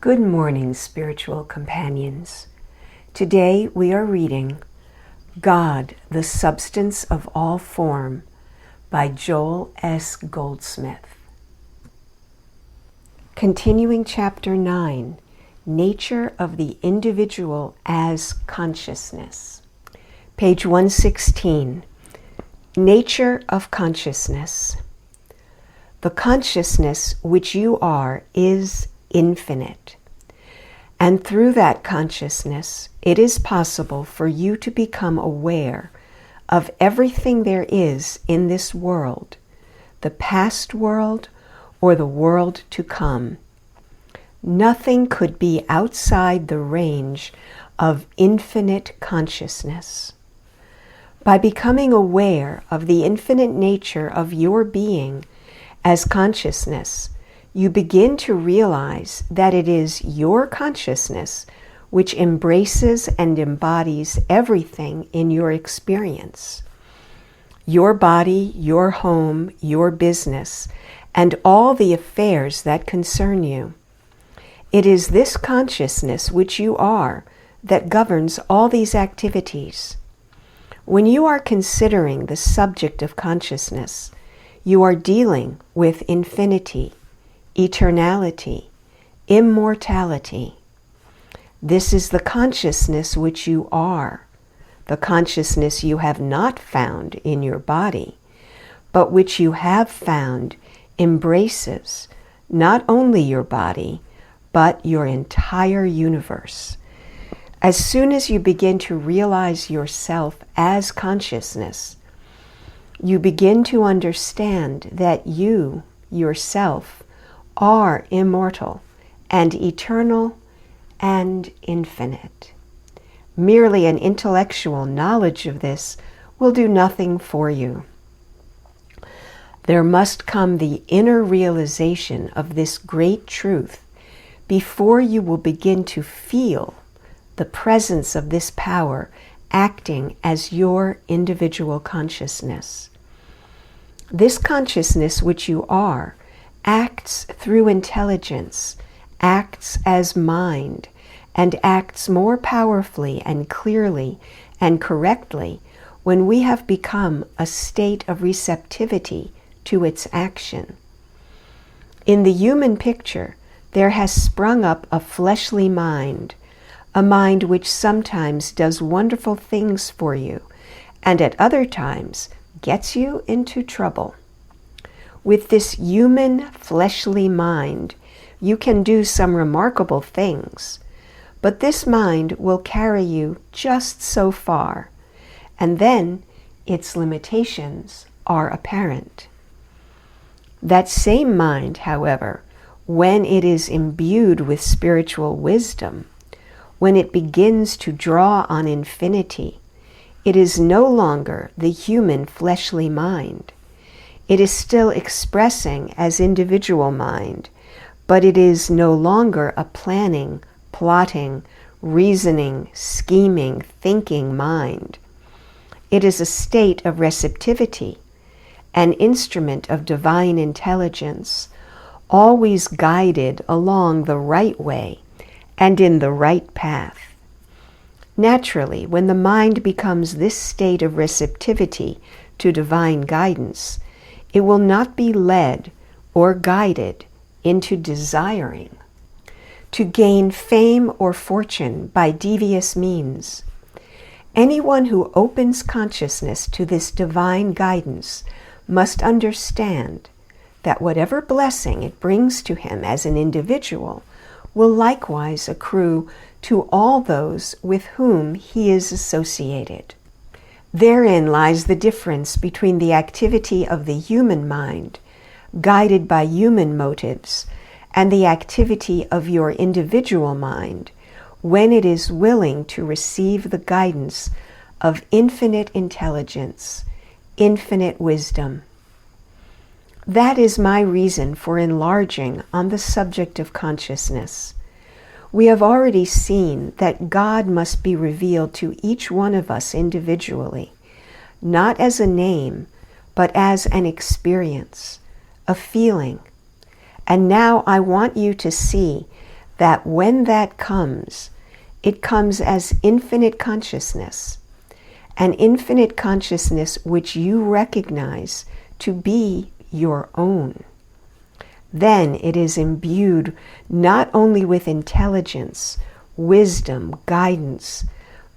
Good morning, spiritual companions. Today we are reading God, the Substance of All Form by Joel S. Goldsmith. Continuing Chapter 9, Nature of the Individual as Consciousness. Page 116, Nature of Consciousness. The consciousness which you are is infinite. And through that consciousness, it is possible for you to become aware of everything there is in this world, the past world or the world to come. Nothing could be outside the range of infinite consciousness. By becoming aware of the infinite nature of your being as consciousness, you begin to realize that it is your consciousness which embraces and embodies everything in your experience. Your body, your home, your business, and all the affairs that concern you. It is this consciousness which you are that governs all these activities. When you are considering the subject of consciousness, you are dealing with infinity, eternality, immortality. This is the consciousness which you are, the consciousness you have not found in your body, but which you have found embraces not only your body, but your entire universe. As soon as you begin to realize yourself as consciousness, you begin to understand that you, yourself, are immortal and eternal and infinite. Merely an intellectual knowledge of this will do nothing for you. There must come the inner realization of this great truth before you will begin to feel the presence of this power acting as your individual consciousness. This consciousness which you are acts through intelligence, acts as mind, and acts more powerfully and clearly and correctly when we have become a state of receptivity to its action. In the human picture, there has sprung up a fleshly mind, a mind which sometimes does wonderful things for you, and at other times gets you into trouble. With this human, fleshly mind, you can do some remarkable things, but this mind will carry you just so far, and then its limitations are apparent. That same mind, however, when it is imbued with spiritual wisdom, when it begins to draw on infinity, it is no longer the human fleshly mind. It is still expressing as individual mind, but it is no longer a planning, plotting, reasoning, scheming, thinking mind. It is a state of receptivity, an instrument of divine intelligence, always guided along the right way and in the right path. Naturally, when the mind becomes this state of receptivity to divine guidance, it will not be led or guided into desiring to gain fame or fortune by devious means. Anyone who opens consciousness to this divine guidance must understand that whatever blessing it brings to him as an individual will likewise accrue to all those with whom he is associated. Therein lies the difference between the activity of the human mind, guided by human motives, and the activity of your individual mind, when it is willing to receive the guidance of infinite intelligence, infinite wisdom. That is my reason for enlarging on the subject of consciousness. We have already seen that God must be revealed to each one of us individually, not as a name, but as an experience, a feeling. And now I want you to see that when that comes, it comes as infinite consciousness, an infinite consciousness which you recognize to be your own. Then it is imbued not only with intelligence, wisdom, guidance,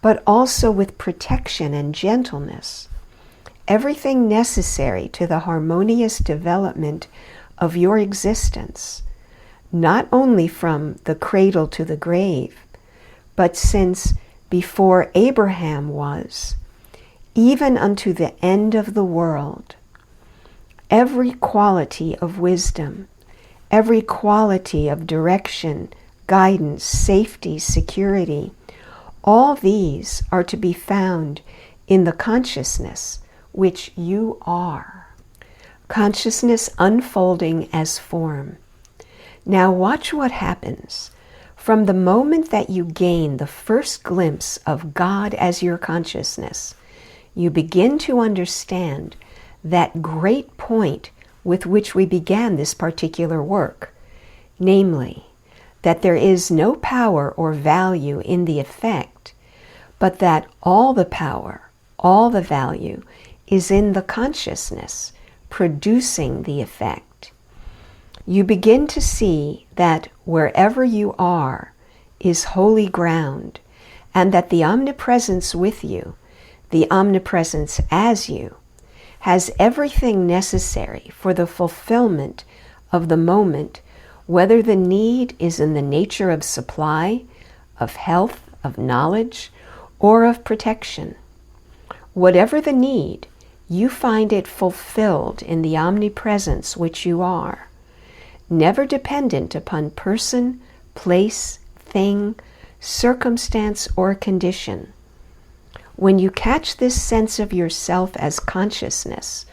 but also with protection and gentleness, everything necessary to the harmonious development of your existence, not only from the cradle to the grave, but since before Abraham was, even unto the end of the world. Every quality of wisdom, every quality of direction, guidance, safety, security, all these are to be found in the consciousness which you are. Consciousness unfolding as form. Now watch what happens. From the moment that you gain the first glimpse of God as your consciousness, you begin to understand that great point with which we began this particular work, namely, that there is no power or value in the effect, but that all the power, all the value is in the consciousness producing the effect. You begin to see that wherever you are is holy ground, and that the omnipresence with you, the omnipresence as you, has everything necessary for the fulfillment of the moment, whether the need is in the nature of supply, of health, of knowledge, or of protection. Whatever the need, you find it fulfilled in the omnipresence which you are, never dependent upon person, place, thing, circumstance, or condition. When you catch this sense of yourself as consciousness,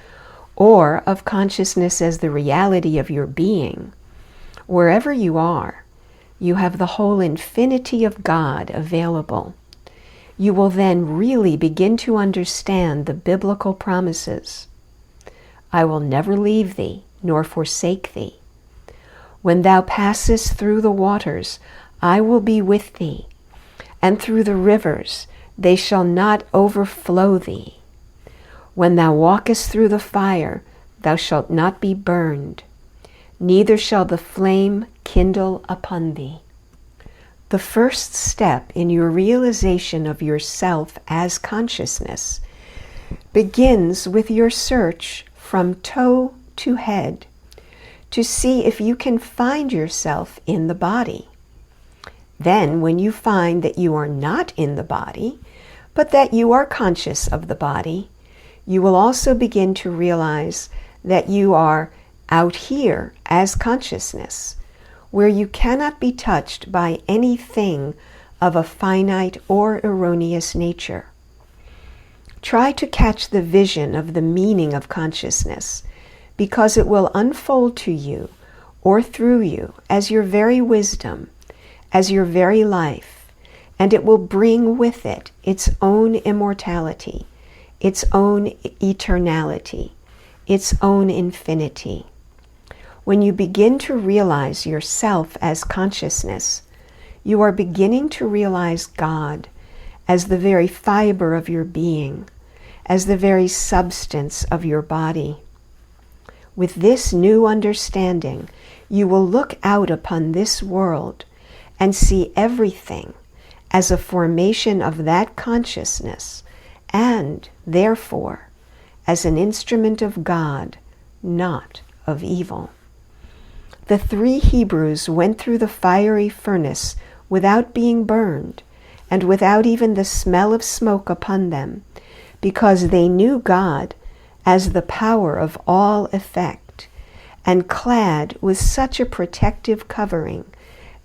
or of consciousness as the reality of your being, wherever you are, you have the whole infinity of God available. You will then really begin to understand the biblical promises. I will never leave thee, nor forsake thee. When thou passest through the waters, I will be with thee, and through the rivers, they shall not overflow thee. When thou walkest through the fire, thou shalt not be burned, neither shall the flame kindle upon thee. The first step in your realization of yourself as consciousness begins with your search from toe to head to see if you can find yourself in the body. Then, when you find that you are not in the body, but that you are conscious of the body, you will also begin to realize that you are out here as consciousness, where you cannot be touched by anything of a finite or erroneous nature. Try to catch the vision of the meaning of consciousness, because it will unfold to you or through you as your very wisdom, as your very life, and it will bring with it its own immortality, its own eternality, its own infinity. When you begin to realize yourself as consciousness, you are beginning to realize God as the very fiber of your being, as the very substance of your body. With this new understanding, you will look out upon this world and see everything as a formation of that consciousness, and, therefore, as an instrument of God, not of evil. The 3 Hebrews went through the fiery furnace without being burned, and without even the smell of smoke upon them, because they knew God as the power of all effect, and clad with such a protective covering,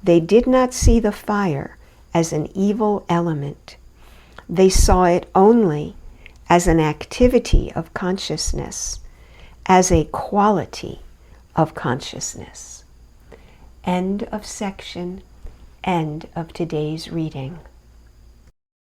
they did not see the fire as an evil element. They saw it only as an activity of consciousness, as a quality of consciousness. End of section. End of today's reading.